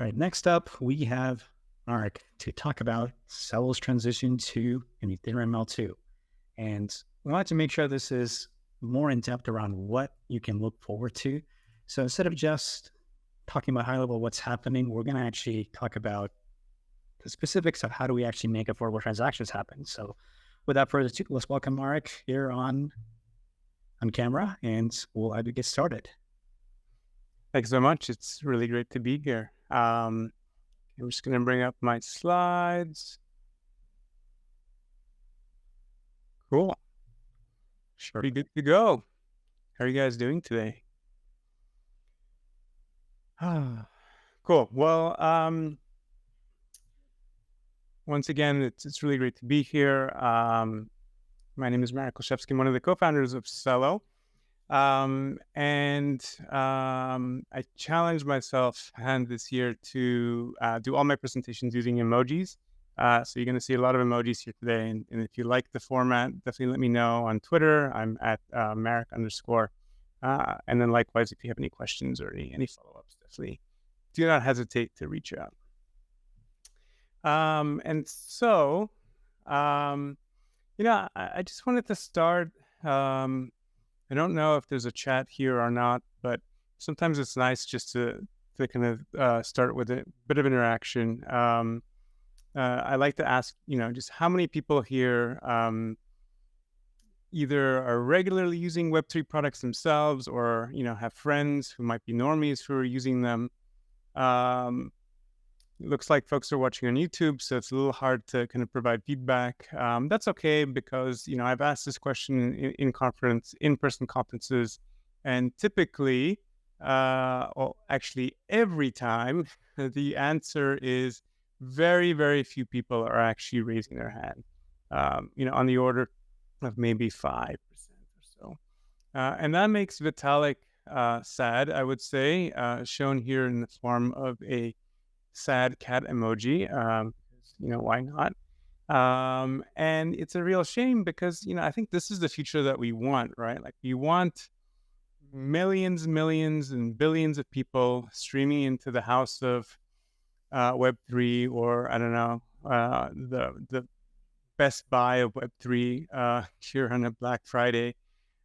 All right, next up, we have Marek to talk about Celo's transition to an Ethereum L2. And we wanted to make sure this is more in depth around what you can look forward to. So instead of just talking about high level what's happening, we're going to actually talk about the specifics of how do we actually make affordable transactions happen. So without further ado, let's welcome Marek here on camera, and we'll have to get started. Thanks so much. It's really great to be here. I'm just going to bring up my slides. Cool. Sure. Pretty good to go. How are you guys doing today? Cool. Well, once again, it's really great to be here. My name is Marek Olszewski. I'm one of the co-founders of Celo. I challenged myself this year to do all my presentations using emojis. So you're going to see a lot of emojis here today. And if you like the format, definitely let me know on Twitter. I'm at Marek _. And then likewise, if you have any questions or any follow-ups, definitely do not hesitate to reach out. I just wanted to start. I don't know if there's a chat here or not, but sometimes it's nice just to kind of start with a bit of interaction. I like to ask, just how many people here either are regularly using Web3 products themselves or, have friends who might be normies who are using them. It looks like folks are watching on YouTube, so it's a little hard to kind of provide feedback. That's okay because, I've asked this question in in-person conferences, and typically, actually every time, the answer is very, very few people are actually raising their hand, on the order of maybe 5% or so. And that makes Vitalik sad, I would say, shown here in the form of a sad cat emoji. Why not? And it's a real shame because, I think this is the future that we want, right? Like we want millions, and billions of people streaming into the house of Web3, or I don't know, the Best Buy of Web3 here on a Black Friday.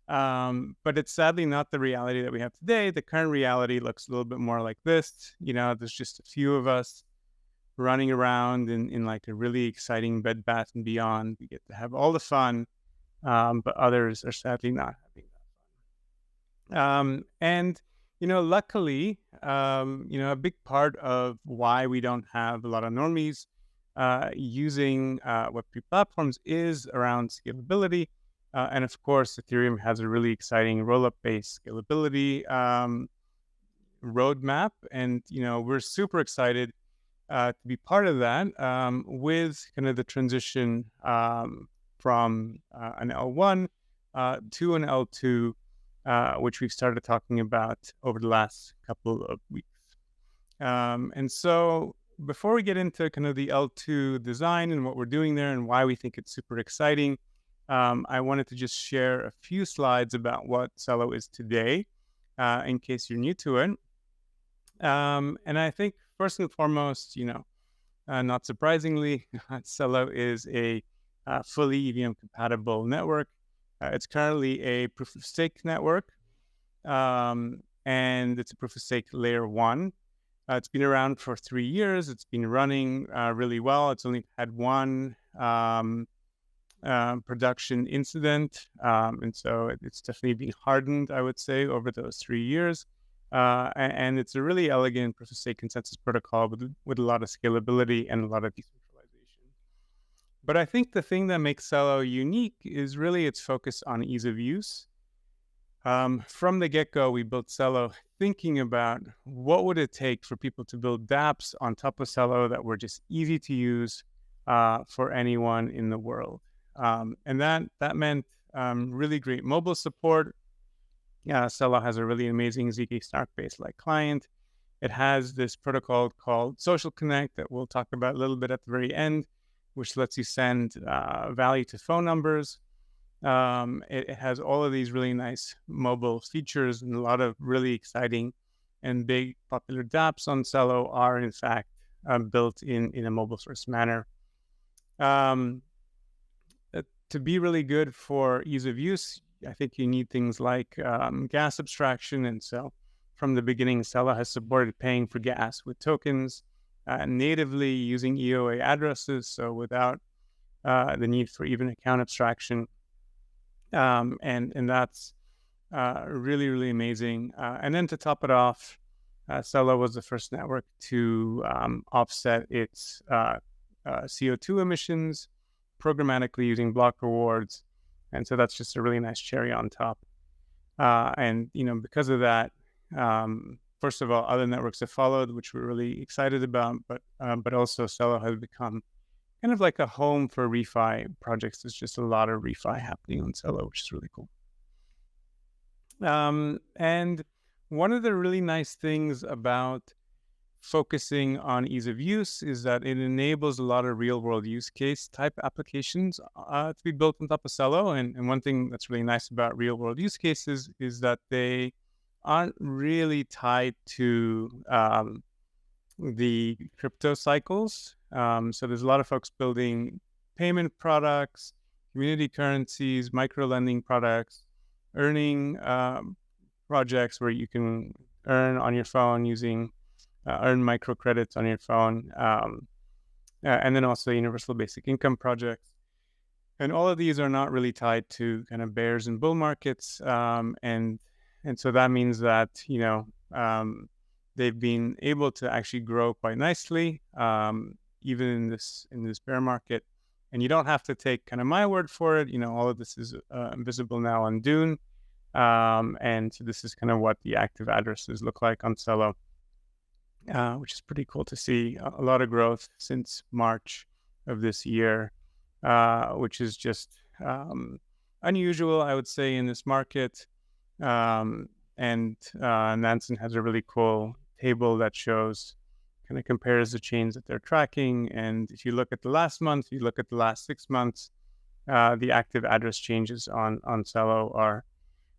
But it's sadly not the reality that we have today. The current reality looks a little bit more like this. There's just a few of us running around in like a really exciting Bed Bath & Beyond. We get to have all the fun, but others are sadly not having that fun. Luckily, a big part of why we don't have a lot of normies using Web3 platforms is around scalability. And of course, Ethereum has a really exciting roll-up-based scalability roadmap. And, we're super excited to be part of that with kind of the transition from an L1 to an L2, which we've started talking about over the last couple of weeks. And so before we get into kind of the L2 design and what we're doing there and why we think it's super exciting, I wanted to just share a few slides about what Celo is today, in case you're new to it. And I think first and foremost, not surprisingly, Celo is a fully EVM compatible network. It's currently a proof of stake network, and it's a proof of stake layer 1. It's been around for 3 years. It's been running really well. It's only had one production incident, and so it's definitely been hardened, I would say, over those 3 years. And it's a really elegant proof of stake consensus protocol with a lot of scalability and a lot of decentralization. But I think the thing that makes Celo unique is really its focus on ease of use. From the get-go, we built Celo thinking about what would it take for people to build dApps on top of Celo that were just easy to use for anyone in the world. And that meant really great mobile support. Celo has a really amazing ZK Snark-based client. It has this protocol called Social Connect that we'll talk about a little bit at the very end, which lets you send value to phone numbers. It has all of these really nice mobile features and a lot of really exciting and big popular dApps on Celo are in fact built in a mobile-first manner. To be really good for ease of use, I think you need things like gas abstraction. And so from the beginning, Celo has supported paying for gas with tokens natively using EOA addresses, so without the need for even account abstraction. And that's really, really amazing. And then to top it off, Celo was the first network to offset its CO2 emissions programmatically using block rewards. And so that's just a really nice cherry on top. And, because of that, first of all, other networks have followed, which we're really excited about, but also Celo has become kind of like a home for refi projects. There's just a lot of refi happening on Celo, which is really cool. And one of the really nice things about focusing on ease of use is that it enables a lot of real world use case type applications to be built on top of Celo. And one thing that's really nice about real world use cases is that they aren't really tied to the crypto cycles. So there's a lot of folks building payment products, community currencies, micro lending products, earning projects where you can earn on your phone using earn microcredits on your phone, and then also universal basic income projects. And all of these are not really tied to kind of bears and bull markets. And so that means that, they've been able to actually grow quite nicely, even in this bear market. And you don't have to take kind of my word for it. All of this is visible now on Dune. And so this is kind of what the active addresses look like on Celo, which is pretty cool to see. A lot of growth since March of this year, which is just unusual, I would say, in this market. And Nansen has a really cool table that shows, kind of compares the chains that they're tracking. And if you look at the last month, you look at the last 6 months, the active address changes on Celo are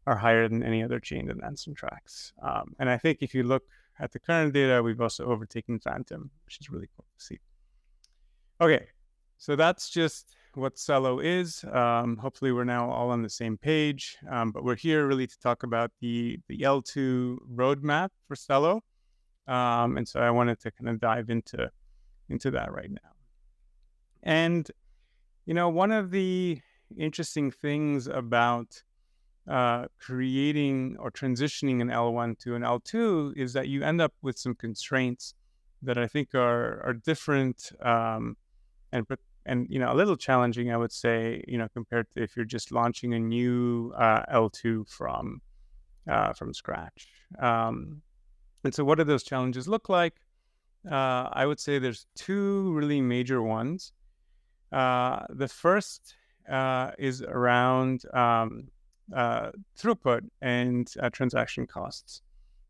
higher than any other chain that Nansen tracks. And I think if you look at the current data, we've also overtaken Phantom, which is really cool to see. Okay, so that's just what Celo is. Hopefully we're now all on the same page, but we're here really to talk about the L2 roadmap for Celo. And so I wanted to kind of dive into that right now. And, one of the interesting things about creating or transitioning an L1 to an L2 is that you end up with some constraints that I think are different and a little challenging, I would say, compared to if you're just launching a new L2 from scratch. And so what do those challenges look like? I would say there's two really major ones. The first is around throughput and transaction costs.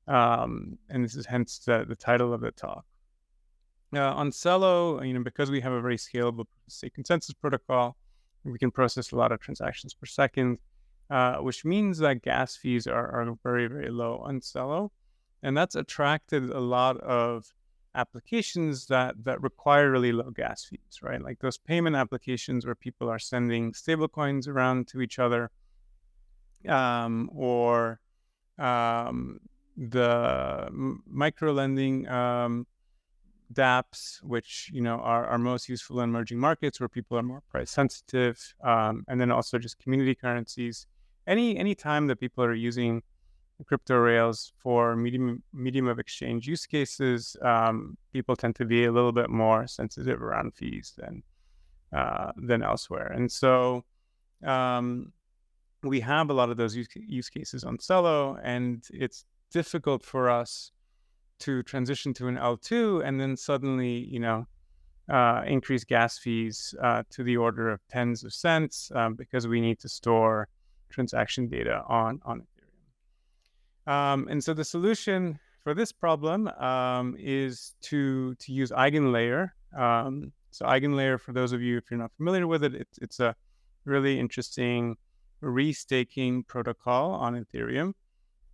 And this is hence the title of the talk. On Celo, because we have a very scalable state consensus protocol, we can process a lot of transactions per second, which means that gas fees are very, very low on Celo. And that's attracted a lot of applications that require really low gas fees, right? Like those payment applications where people are sending stablecoins around to each other, or the micro lending dApps, which are most useful in emerging markets where people are more price sensitive, and then also just community currencies. Any time that people are using crypto rails for medium of exchange use cases, people tend to be a little bit more sensitive around fees than elsewhere. And so we have a lot of those use cases on Celo, and it's difficult for us to transition to an L2 and then suddenly, increase gas fees to the order of tens of cents because we need to store transaction data on Ethereum. And so the solution for this problem is to use EigenLayer. So EigenLayer, for those of you if you're not familiar with it, it's a really interesting restaking protocol on Ethereum.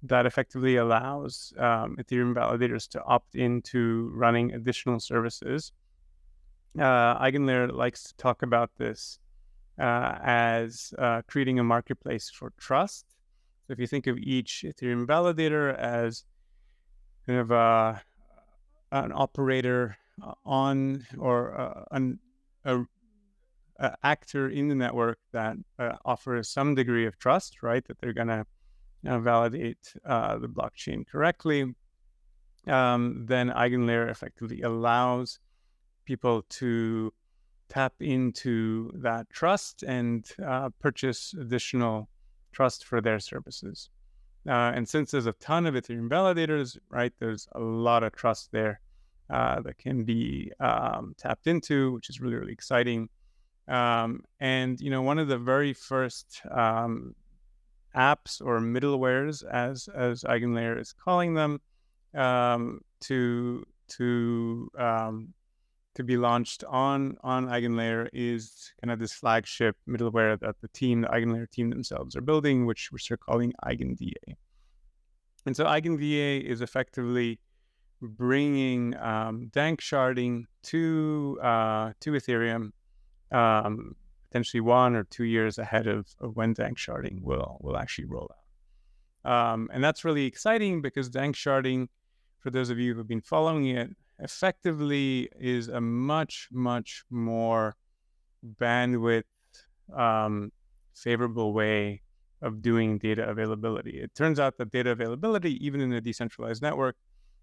that effectively allows Ethereum validators to opt into running additional services. Eigenlayer likes to talk about this as creating a marketplace for trust. So if you think of each Ethereum validator as kind of an operator on or an actor in the network that offers some degree of trust, right? That they're going to validate the blockchain correctly. Then Eigenlayer effectively allows people to tap into that trust and purchase additional trust for their services. And since there's a ton of Ethereum validators, right, there's a lot of trust there that can be tapped into, which is really, really exciting. And, one of the very first apps or middlewares, as Eigenlayer is calling them, to be launched on Eigenlayer is kind of this flagship middleware that the Eigenlayer team themselves are building, which they're calling EigenDA. And so EigenDA is effectively bringing dank sharding to Ethereum, potentially 1 or 2 years ahead of when dank sharding will actually roll out. And that's really exciting because dank sharding, for those of you who've been following it, effectively is a much, much more bandwidth favorable way of doing data availability. It turns out that data availability, even in a decentralized network,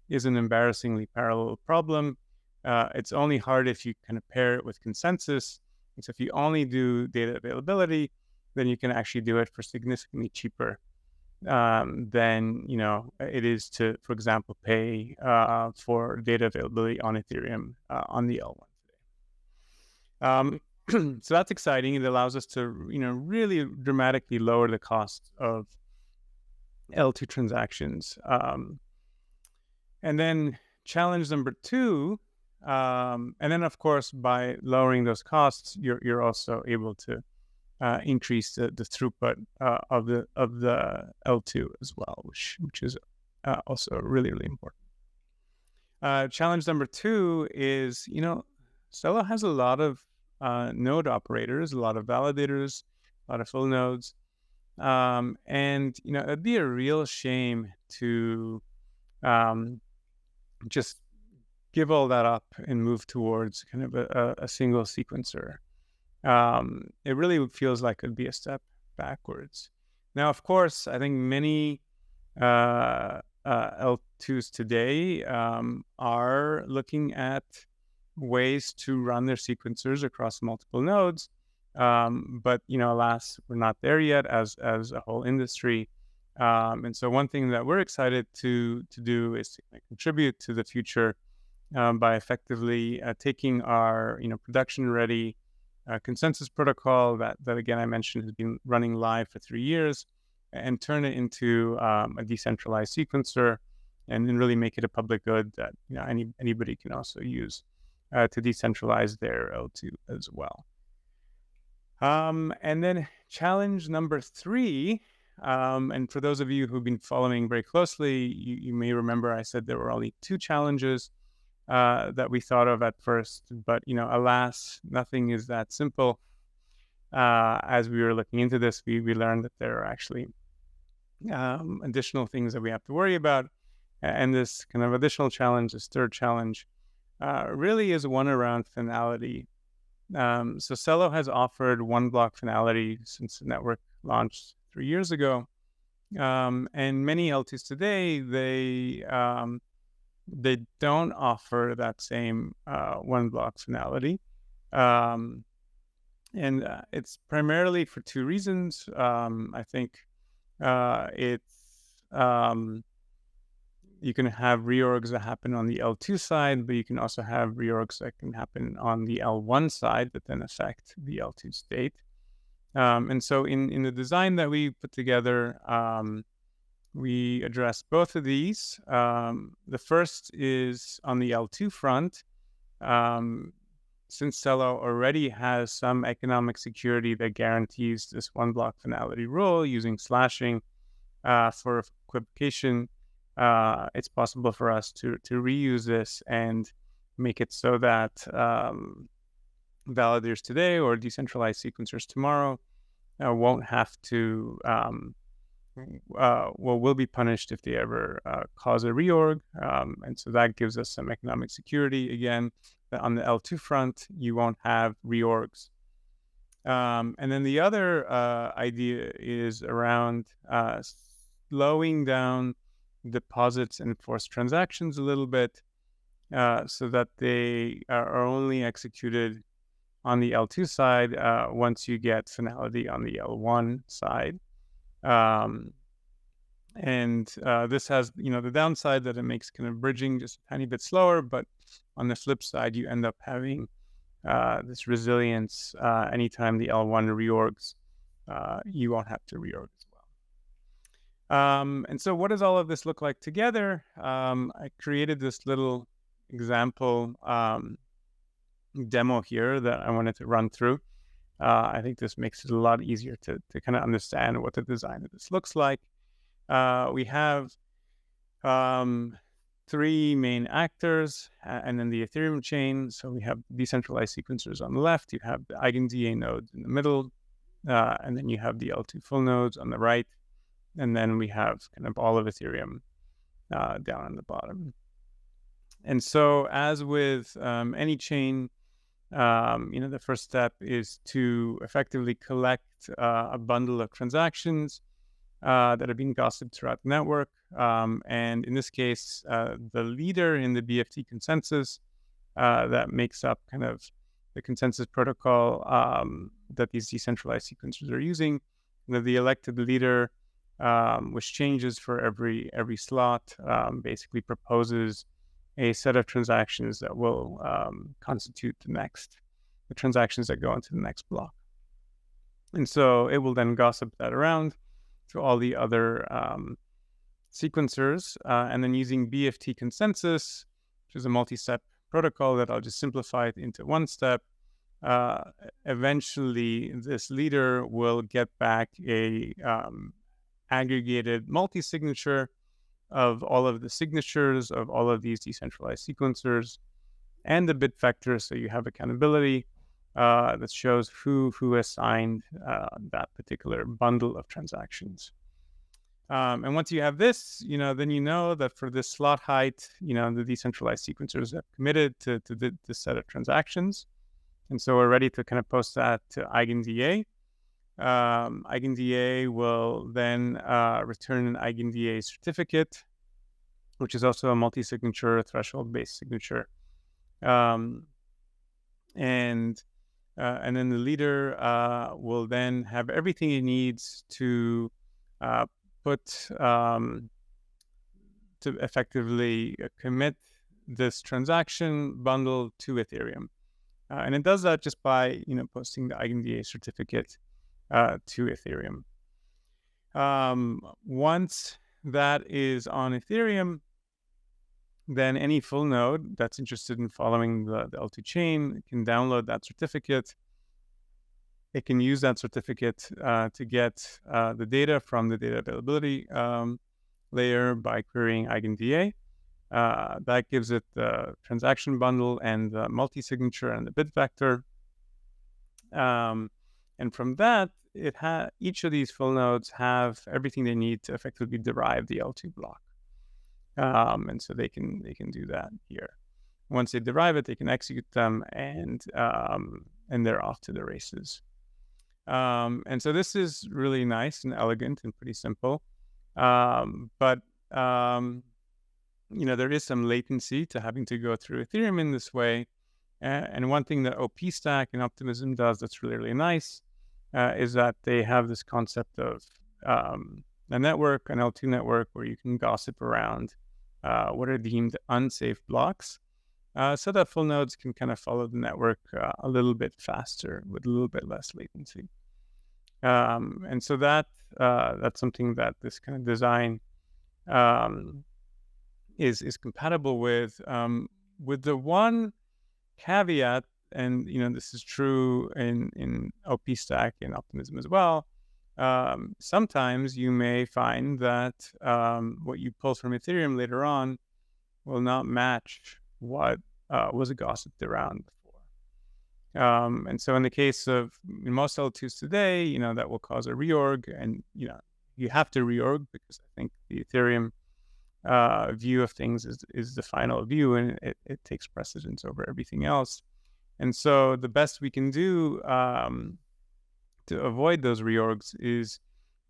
is an embarrassingly parallel problem. It's only hard if you kind of pair it with consensus. And so if you only do data availability, then you can actually do it for significantly cheaper than it is to, for example, pay for data availability on Ethereum on the L1 today. So that's exciting. It allows us to really dramatically lower the cost of L2 transactions. And then challenge number 2, and then of course by lowering those costs, you're also able to increase the throughput of the L2 as well, which is also really, really important. Challenge number 2 is, Celo has a lot of node operators, a lot of validators, a lot of full nodes, and it'd be a real shame to just give all that up and move towards kind of a single sequencer. It really feels like it'd be a step backwards. Now, of course, I think many L2s today are looking at ways to run their sequencers across multiple nodes. But, alas, we're not there yet as a whole industry. And so one thing that we're excited to do is to contribute to the future by effectively taking our, production-ready consensus protocol that again I mentioned has been running live for 3 years, and turn it into a decentralized sequencer, and then really make it a public good that anybody can also use to decentralize their L2 as well. And then challenge number 3, and for those of you who've been following very closely, you may remember I said there were only 2 challenges that we thought of at first, but alas, nothing is that simple. As we were looking into this, we learned that there are actually additional things that we have to worry about, and this kind of additional challenge, this third challenge, really is one around finality. So Celo has offered 1 block finality since the network launched 3 years ago, and many L2s today they don't offer that same 1 block finality. And it's primarily for 2 reasons. I think it's you can have reorgs that happen on the L2 side, but you can also have reorgs that can happen on the L1 side that then affect the L2 state. And so in the design that we put together, we address both of these. The first is on the L2 front. Since Celo already has some economic security that guarantees this 1 block finality rule using slashing, for equivocation, it's possible for us to reuse this and make it so that validators today or decentralized sequencers tomorrow won't have to will be punished if they ever cause a reorg. And so that gives us some economic security. Again, that on the L2 front, you won't have reorgs. And then the other idea is around slowing down deposits and forced transactions a little bit so that they are only executed on the L2 side once you get finality on the L1 side. And this has, the downside that it makes kind of bridging just a tiny bit slower, but on the flip side, you end up having this resilience anytime the L1 reorgs, you won't have to reorg as well. And so what does all of this look like together? I created this little example demo here that I wanted to run through. I think this makes it a lot easier to kind of understand what the design of this looks like. We have 3 main actors and then the Ethereum chain. So we have decentralized sequencers on the left, you have the EigenDA nodes in the middle, and then you have the L2 full nodes on the right. And then we have kind of all of Ethereum down on the bottom. And so as with any chain, the first step is to effectively collect a bundle of transactions that are being gossiped throughout the network. And in this case, the leader in the BFT consensus that makes up kind of the consensus protocol that these decentralized sequencers are using, the elected leader, which changes for every slot, basically proposes a set of transactions that will constitute the transactions that go into the next block. And so it will then gossip that around to all the other sequencers, and then using BFT consensus, which is a multi-step protocol that I'll just simplify it into one step. Eventually, this leader will get back a aggregated multi-signature of all of the signatures of all of these decentralized sequencers and the bit vector, so you have accountability that shows who has signed that particular bundle of transactions. And once you have this, then you know that for this slot height, the decentralized sequencers have committed to this set of transactions. And so we're ready to kind of post that to EigenDA. EigenDA will then return an EigenDA certificate, which is also a multi-signature threshold-based signature. And then the leader will then have everything he needs to put to effectively commit this transaction bundle to Ethereum. And it does that just by posting the EigenDA certificate to Ethereum. Once that is on Ethereum, then any full node that's interested in following the L2 chain can download that certificate. It can use that certificate to get the data from the data availability layer by querying EigenDA. That gives it the transaction bundle and the multi-signature and the bit vector. And from that, each of these full nodes have everything they need to effectively derive the L2 block. And so they can do that here. Once they derive it, they can execute them, and they're off to the races. And so this is really nice and elegant and pretty simple. But there is some latency to having to go through Ethereum in this way. And one thing that OP Stack and Optimism does that's really, really nice is that they have this concept of a network, an L2 network, where you can gossip around what are deemed unsafe blocks, so that full nodes can kind of follow the network a little bit faster with a little bit less latency. And so that's something that this kind of design is compatible with the one caveat, and this is true in OP Stack and Optimism as well, sometimes you may find that what you pull from Ethereum later on will not match what was gossiped around before. And so in the case of most L2s today, that will cause a reorg, and, you have to reorg because I think the Ethereum view of things is the final view, and it takes precedence over everything else. And so the best we can do to avoid those reorgs is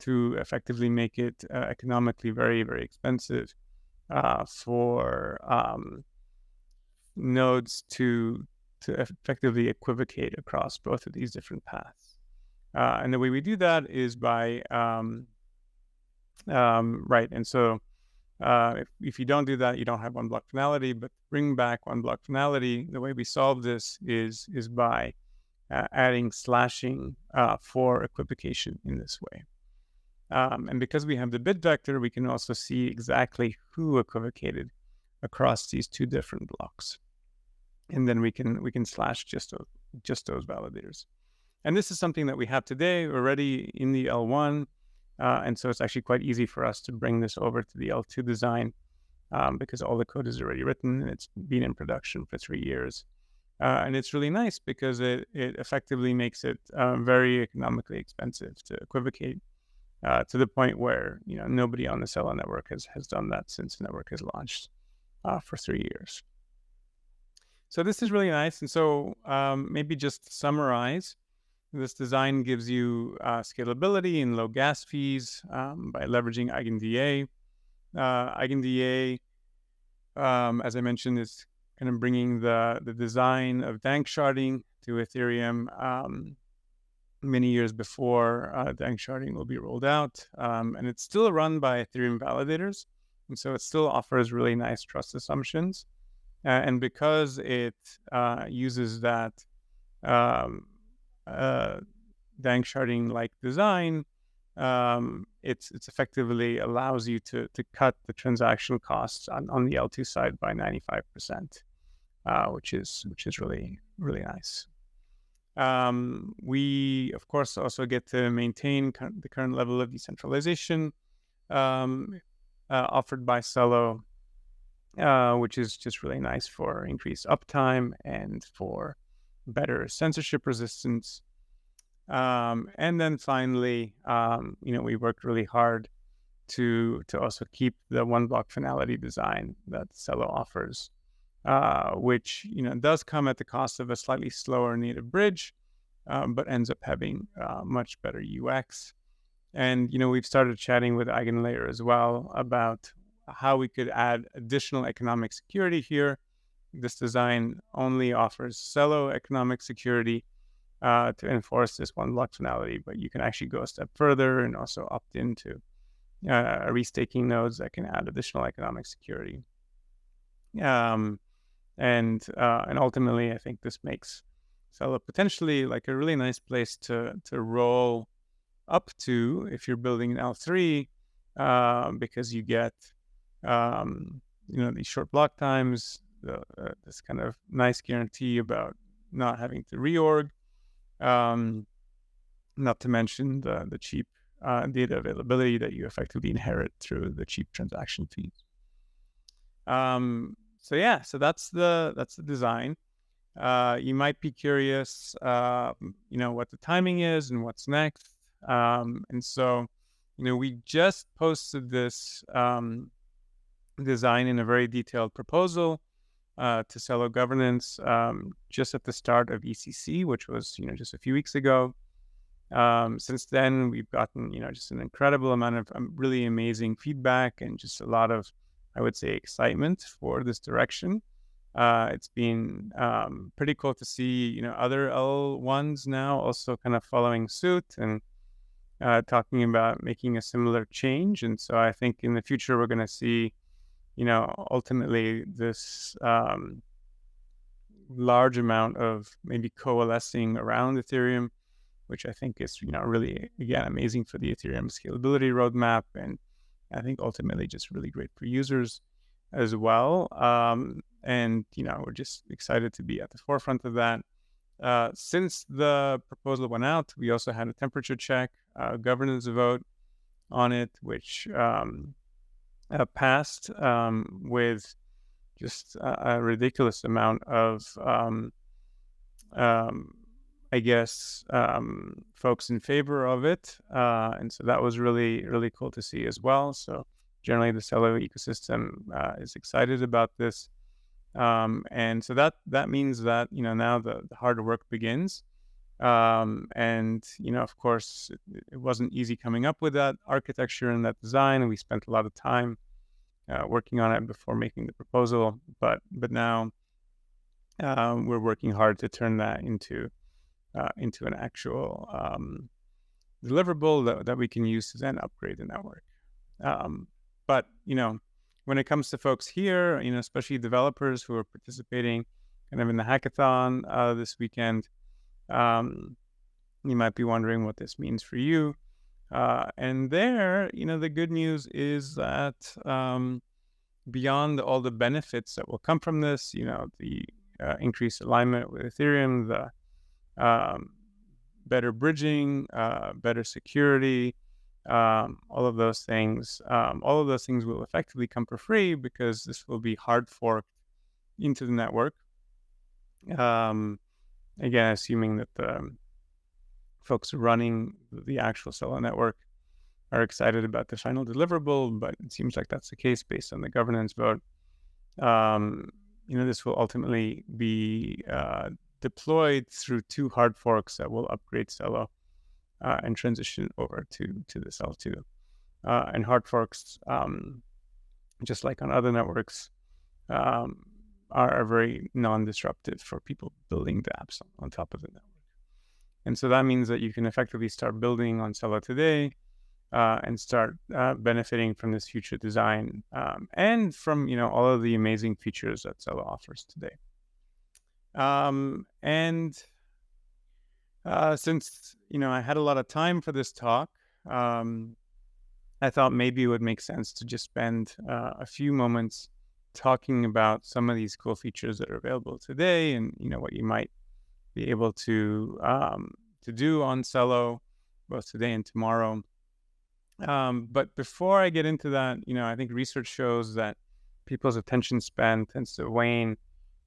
to effectively make it economically very, very expensive for nodes to effectively equivocate across both of these different paths. And the way we do that is by right. And so if you don't do that, you don't have one block finality. But to bring back one block finality, the way we solve this is by adding slashing for equivocation in this way. And because we have the bit vector, we can also see exactly who equivocated across these two different blocks. And then we can slash just those validators. And this is something that we have today already in the L1. And so it's actually quite easy for us to bring this over to the L2 design because all the code is already written and it's been in production for 3 years. And it's really nice because it effectively makes it very economically expensive to equivocate to the point where nobody on the Celo network has done that since the network has launched for 3 years. So this is really nice. And so maybe just to summarize, this design gives you scalability and low gas fees by leveraging EigenDA. EigenDA, as I mentioned, is kind of bringing the design of danksharding to Ethereum many years before danksharding will be rolled out. And it's still run by Ethereum validators. And so it still offers really nice trust assumptions. And because it uses that danksharding-like design, it's effectively allows you to cut the transactional costs on the L2 side by 95%, which is really, really nice. We, of course, also get to maintain the current level of decentralization offered by Celo, which is just really nice for increased uptime and for better censorship resistance. And then finally, we worked really hard to also keep the one block finality design that Celo offers, which does come at the cost of a slightly slower native bridge, but ends up having much better UX. And we've started chatting with EigenLayer as well about how we could add additional economic security here. This design only offers Celo economic security to enforce this one block finality, but you can actually go a step further and also opt into restaking nodes that can add additional economic security. And ultimately, I think this makes Celo potentially like a really nice place to roll up to if you're building an L3, because you get these short block times, this kind of nice guarantee about not having to reorg, not to mention the cheap data availability that you effectively inherit through the cheap transaction fees. So that's the design. You might be curious, what the timing is and what's next. And so, we just posted this design in a very detailed proposal to Celo governance just at the start of ECC, which was just a few weeks ago. Since then, we've gotten just an incredible amount of really amazing feedback and just a lot of, I would say, excitement for this direction. It's been pretty cool to see other L1s now also kind of following suit and talking about making a similar change. And so I think in the future we're going to see ultimately this large amount of maybe coalescing around Ethereum, which I think is, really, again, amazing for the Ethereum scalability roadmap. And I think ultimately just really great for users as well. And, we're just excited to be at the forefront of that. Since the proposal went out, we also had a temperature check, governance vote on it, which passed with just a ridiculous amount of, I guess, folks in favor of it. And so that was really, really cool to see as well. So generally the Celo ecosystem is excited about this. And so that means that, now the hard work begins. And, of course, it wasn't easy coming up with that architecture and that design. And we spent a lot of time working on it before making the proposal. But now we're working hard to turn that into an actual deliverable that we can use to then upgrade the network. But, when it comes to folks here, especially developers who are participating kind of in the hackathon this weekend, you might be wondering what this means for you. And there, the good news is that beyond all the benefits that will come from this, the increased alignment with Ethereum, the better bridging, better security, all of those things will effectively come for free because this will be hard forked into the network. Again, assuming that the folks running the actual Celo network are excited about the final deliverable, but it seems like that's the case based on the governance vote. This will ultimately be deployed through 2 hard forks that will upgrade Celo and transition over to this L2. And hard forks, just like on other networks, are very non-disruptive for people building dApps on top of the network. And so that means that you can effectively start building on Celo today and start benefiting from this future design and from all of the amazing features that Celo offers today. Since I had a lot of time for this talk, I thought maybe it would make sense to just spend a few moments talking about some of these cool features that are available today, and what you might be able to do on Celo both today and tomorrow. But before I get into that, I think research shows that people's attention span tends to wane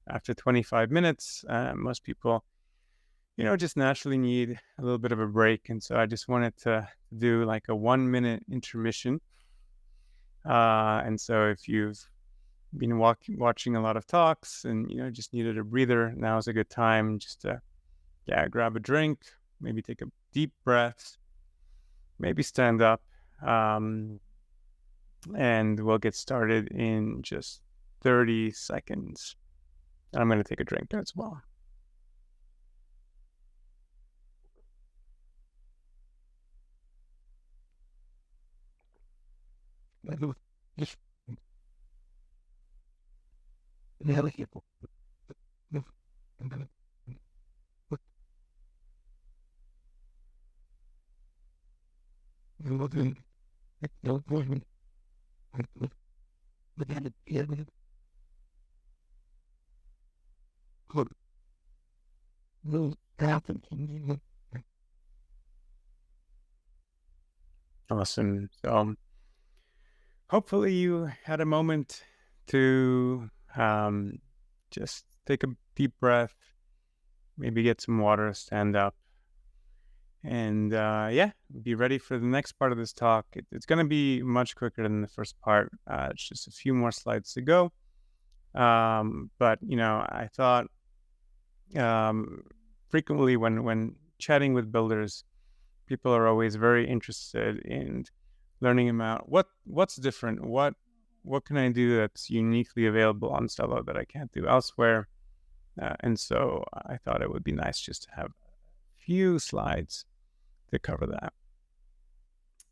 after 25 minutes. Most people, just naturally need a little bit of a break. And so I just wanted to do like a 1-minute intermission. And so if you've been watching a lot of talks and, just needed a breather, now is a good time just to, grab a drink, maybe take a deep breath, maybe stand up, and we'll get started in just 30 seconds. I'm going to take a drink as well. Awesome. So hopefully you had a moment to just take a deep breath, maybe get some water, stand up, and be ready for the next part of this talk. It's going to be much quicker than the first part. It's just a few more slides to go. But I thought frequently when chatting with builders, people are always very interested in learning about what's different, what can I do that's uniquely available on Celo that I can't do elsewhere. And so I thought it would be nice just to have a few slides to cover that.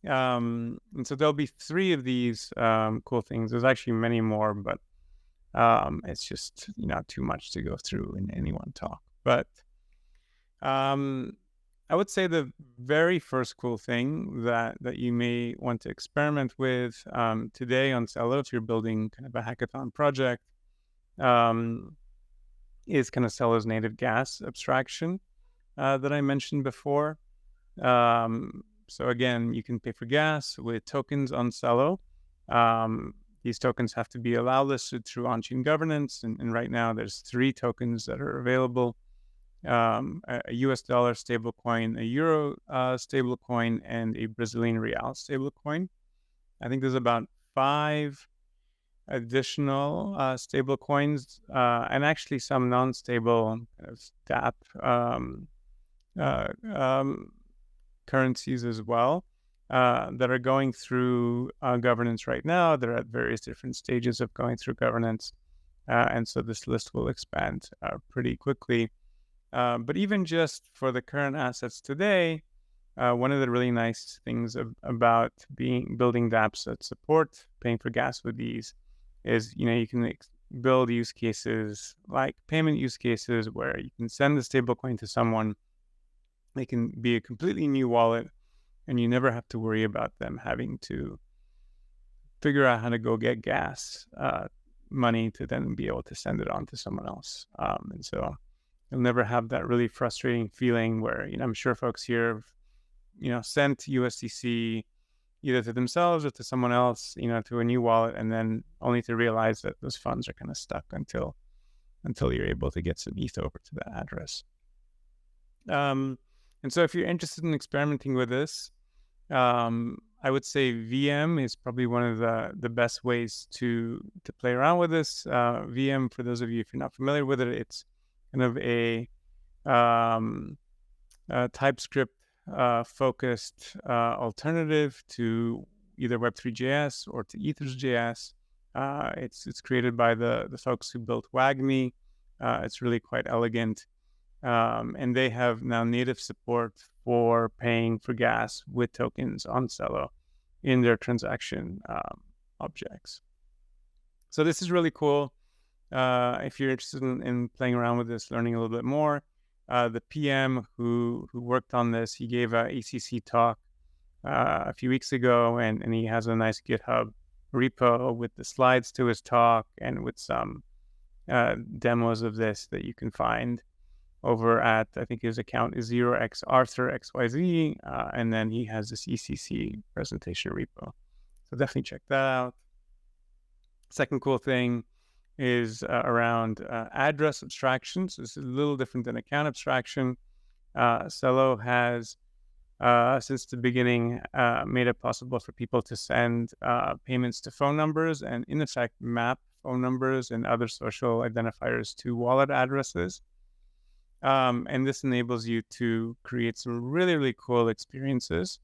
And so there'll be 3 of these cool things. There's actually many more, but it's just not too much to go through in any one talk. But I would say the very first cool thing that you may want to experiment with today on Celo, if you're building kind of a hackathon project, is kind of Celo's native gas abstraction that I mentioned before. So again, you can pay for gas with tokens on Celo. These tokens have to be allow listed through on-chain governance, and right now there's 3 tokens that are available: a US dollar stablecoin, a euro stablecoin, and a Brazilian real stablecoin. I think there's about 5 additional stable coins and actually some non-stable kind of DApp currencies as well that are going through governance right now. They're at various different stages of going through governance. And so this list will expand pretty quickly. But even just for the current assets today, one of the really nice things about building dApps that support paying for gas with these is, you can build use cases like payment use cases where you can send the stablecoin to someone. They can be a completely new wallet, and you never have to worry about them having to figure out how to go get gas money to then be able to send it on to someone else. And so you'll never have that really frustrating feeling where, I'm sure folks here have, sent USDC either to themselves or to someone else, to a new wallet, and then only to realize that those funds are kind of stuck until you're able to get some ETH over to that address. And so if you're interested in experimenting with this, I would say VM is probably one of the best ways to play around with this. VM, for those of you if you're not familiar with it, it's kind of a TypeScript focused alternative to either Web3.js or to Ethers.js. It's created by the folks who built WAGMI. It's really quite elegant. And they have now native support for paying for gas with tokens on Celo in their transaction objects. So this is really cool. If you're interested in playing around with this, learning a little bit more, the PM who worked on this, he gave a ACC talk a few weeks ago, and he has a nice GitHub repo with the slides to his talk and with some demos of this that you can find over at, I think his account is 0xArthurXYZ, and then he has this ECC presentation repo. So definitely check that out. Second cool thing is around address abstraction. So this is a little different than account abstraction. Celo has, since the beginning, made it possible for people to send payments to phone numbers and, in effect, map phone numbers and other social identifiers to wallet addresses. And this enables you to create some really, really cool experiences.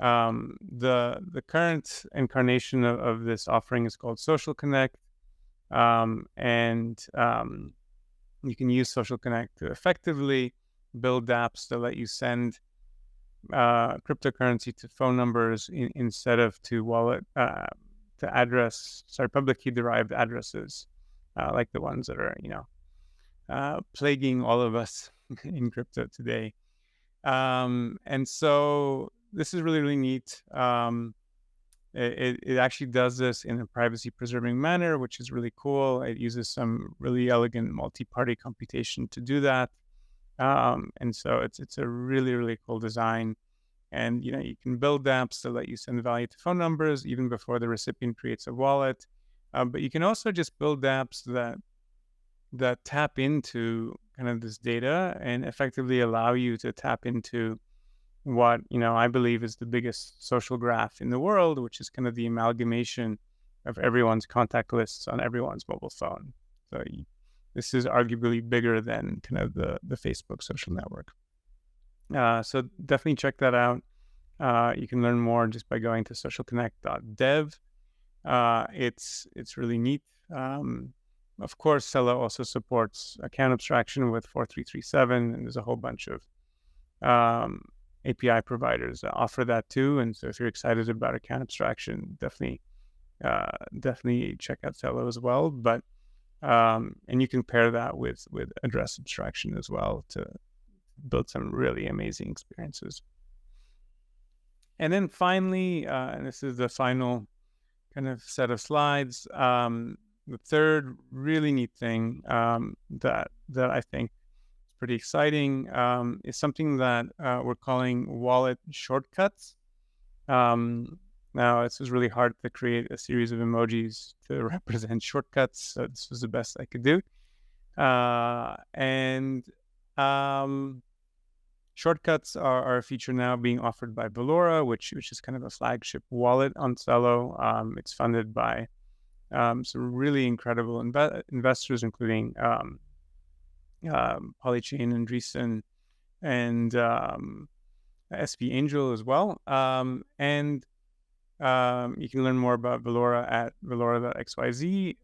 The current incarnation of this offering is called Social Connect. And you can use Social Connect to effectively build apps that let you send cryptocurrency to phone numbers instead of to wallet, to public key derived addresses, like the ones that are, plaguing all of us in crypto today. And so this is really, really neat. It actually does this in a privacy preserving manner, which is really cool. It uses some really elegant multi-party computation to do that. And so it's a really, really cool design. And, you can build apps that let you send value to phone numbers even before the recipient creates a wallet. But you can also just build apps that tap into kind of this data and effectively allow you to tap into what, I believe is the biggest social graph in the world, which is kind of the amalgamation of everyone's contact lists on everyone's mobile phone. So this is arguably bigger than kind of the Facebook social network. So definitely check that out. You can learn more just by going to socialconnect.dev. It's really neat. Of course, Celo also supports account abstraction with 4337, and there's a whole bunch of API providers that offer that too. And so if you're excited about account abstraction, definitely check out Celo as well. But and you can pair that with address abstraction as well to build some really amazing experiences. And then finally, and this is the final kind of set of slides, the third really neat thing that I think is pretty exciting is something that we're calling wallet shortcuts. Now, this was really hard to create a series of emojis to represent shortcuts, so this was the best I could do. And shortcuts are a feature now being offered by Valora, which is kind of a flagship wallet on Celo. It's funded by some really incredible investors, including Polychain and Andreessen and SP Angel as well. And you can learn more about Valora at valora.xyz.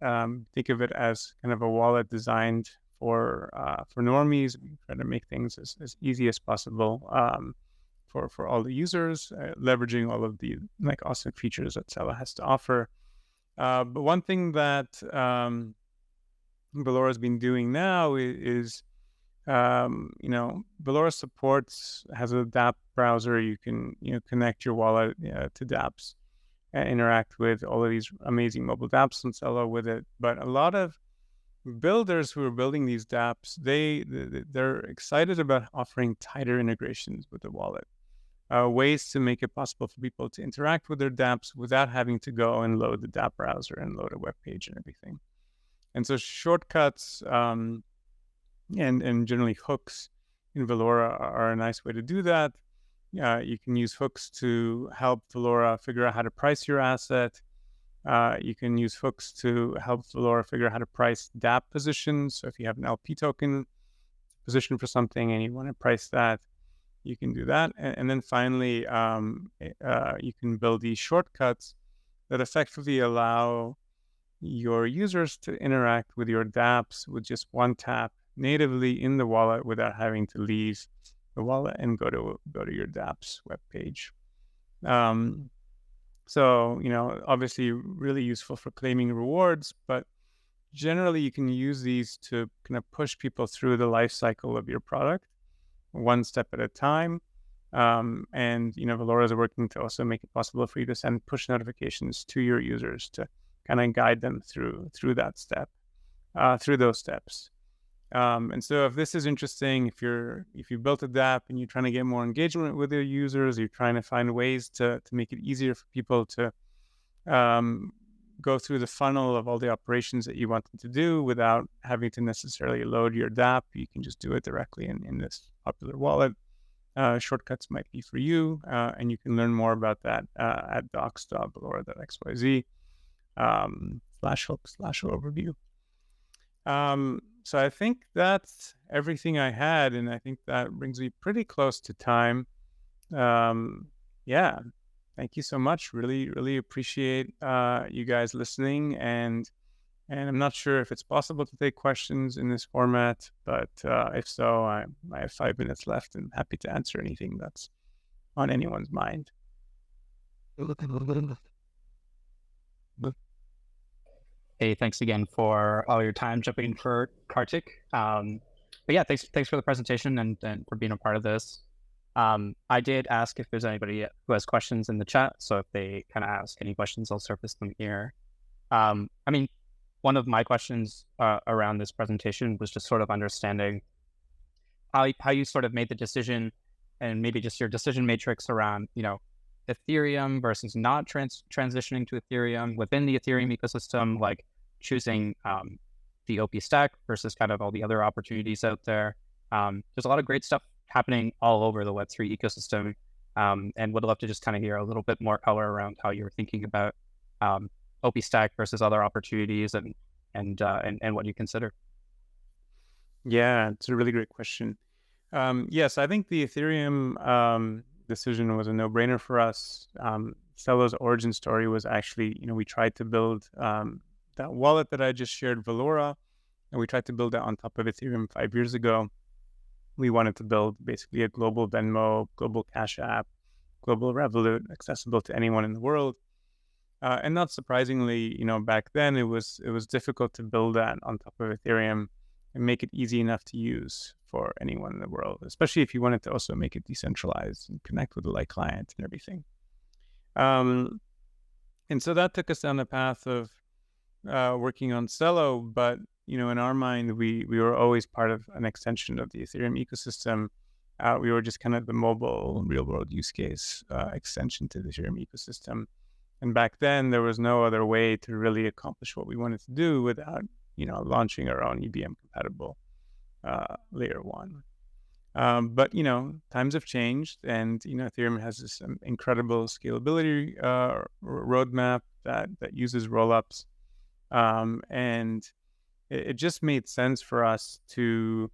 Think of it as kind of a wallet designed for normies. We try to make things as easy as possible for all the users, leveraging all of the awesome features that Celo has to offer. But one thing that Valora has been doing now is Valora has a dApp browser. You can connect your wallet to dApps and interact with all of these amazing mobile dApps on Celo with it. But a lot of builders who are building these dApps, they're excited about offering tighter integrations with the wallet, ways to make it possible for people to interact with their dApps without having to go and load the dApp browser and load a web page and everything. And so shortcuts and generally hooks in Valora are a nice way to do that. You can use hooks to help Valora figure out how to price your asset. You can use hooks to help Valora figure out how to price dApp positions. So if you have an LP token position for something and you want to price that, you can do that. And then finally, you can build these shortcuts that effectively allow your users to interact with your dApps with just one tap natively in the wallet without having to leave the wallet and go to your dApps webpage. So, obviously really useful for claiming rewards, but generally you can use these to kind of push people through the life cycle of your product one step at a time. And, Valora is working to also make it possible for you to send push notifications to your users to kind of guide them through that step, through those steps. And so if this is interesting, if you built a dApp and you're trying to get more engagement with your users, you're trying to find ways to make it easier for people to go through the funnel of all the operations that you want them to do without having to necessarily load your dApp, you can just do it directly in this popular wallet. Shortcuts might be for you, and you can learn more about that at docs.valora.xyz /hook/overview. So I think that's everything I had, and I think that brings me pretty close to time. Yeah, thank you so much. Really, really appreciate you guys listening, and I'm not sure if it's possible to take questions in this format, but if so, I have 5 minutes left and happy to answer anything that's on anyone's mind. Hey, thanks again for all your time jumping in for Kartik. But yeah, thanks for the presentation and for being a part of this. I did ask if there's anybody who has questions in the chat, so if they kind of ask any questions, I'll surface them here. One of my questions around this presentation was just sort of understanding how you sort of made the decision, and maybe just your decision matrix around, Ethereum versus not transitioning to Ethereum within the Ethereum ecosystem, like choosing the OP stack versus kind of all the other opportunities out there. There's a lot of great stuff happening all over the Web3 ecosystem, and would love to just kind of hear a little bit more color around how you're thinking about OP stack versus other opportunities and what you consider. Yeah, it's a really great question. Yes, I think the Ethereum decision was a no-brainer for us. Celo's origin story was actually, we tried to build that wallet that I just shared, Valora, and we tried to build that on top of Ethereum 5 years ago. We wanted to build basically a global Venmo, global Cash App, global Revolut, accessible to anyone in the world. And not surprisingly, back then it was difficult to build that on top of Ethereum and make it easy enough to use for anyone in the world, especially if you wanted to also make it decentralized and connect with the light client and everything. And so that took us down the path of working on Celo, but in our mind, we were always part of an extension of the Ethereum ecosystem. We were just kind of the mobile real world use case extension to the Ethereum ecosystem. And back then, there was no other way to really accomplish what we wanted to do without, launching our own EVM compatible layer 1. But times have changed, and Ethereum has this incredible scalability roadmap that uses rollups, and it just made sense for us to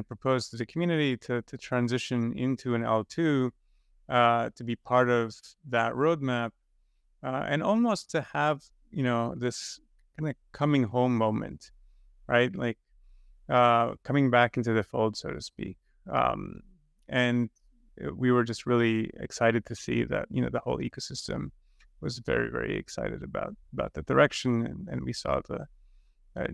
propose to the community to transition into an L2, to be part of that roadmap, and almost to have this kind of coming home moment, right? Like coming back into the fold, so to speak. And we were just really excited to see that the whole ecosystem was very, very excited about the direction, and we saw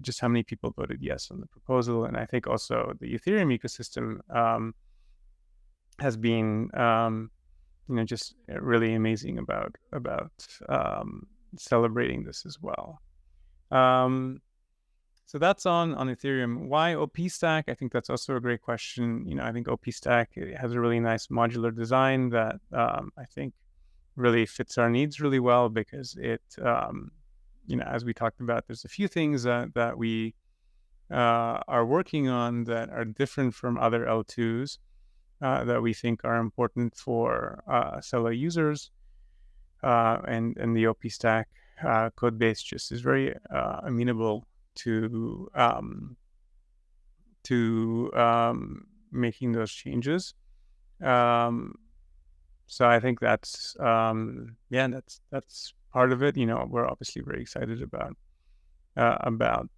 just how many people voted yes on the proposal. And I think also the Ethereum ecosystem has been just really amazing about celebrating this as well. So that's on Ethereum. Why OP Stack? I think that's also a great question. I think OP Stack, it has a really nice modular design that I think really fits our needs really well, because it, as we talked about, there's a few things that we are working on that are different from other L2s that we think are important for Celo users. And the OP Stack code base just is very amenable to making those changes. So I think that's part of it. We're obviously very excited about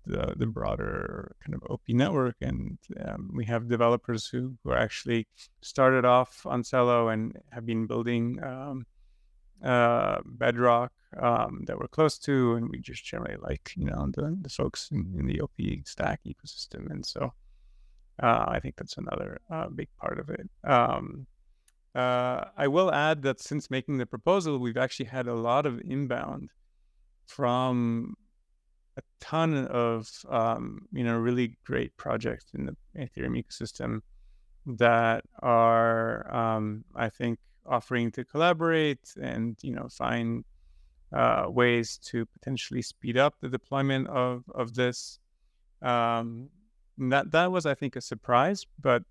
the broader kind of OP network, and we have developers who are actually started off on Celo and have been building Bedrock that we're close to, and we just generally like the folks in the OP Stack ecosystem, and so I think that's another big part of it. I will add that since making the proposal, we've actually had a lot of inbound from a ton of really great projects in the Ethereum ecosystem that are I think offering to collaborate and find ways to potentially speed up the deployment of this. That was, I think, a surprise, but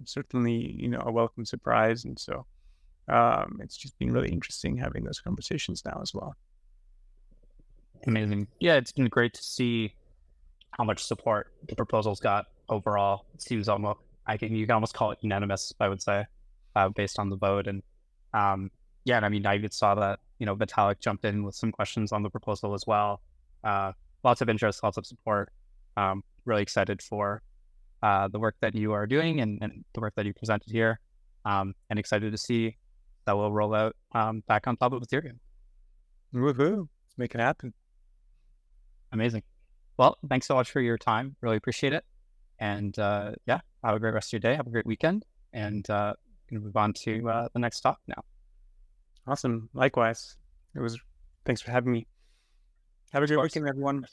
certainly a welcome surprise, and so it's just been really interesting having those conversations now as well. Amazing. Yeah, it's been great to see how much support the proposals got overall. It seems almost, you can almost call it unanimous, I would say, based on the vote. And and I mean, I even saw that Vitalik jumped in with some questions on the proposal as well. Lots of interest, lots of support. Really excited for the work that you are doing and the work that you presented here, and excited to see that will roll out back on top of Ethereum. Woohoo! Let's make it happen. Amazing. Well, thanks so much for your time. Really appreciate it. And have a great rest of your day. Have a great weekend. And going to move on to the next talk now. Awesome. Likewise. Thanks for having me. Have a great weekend, everyone.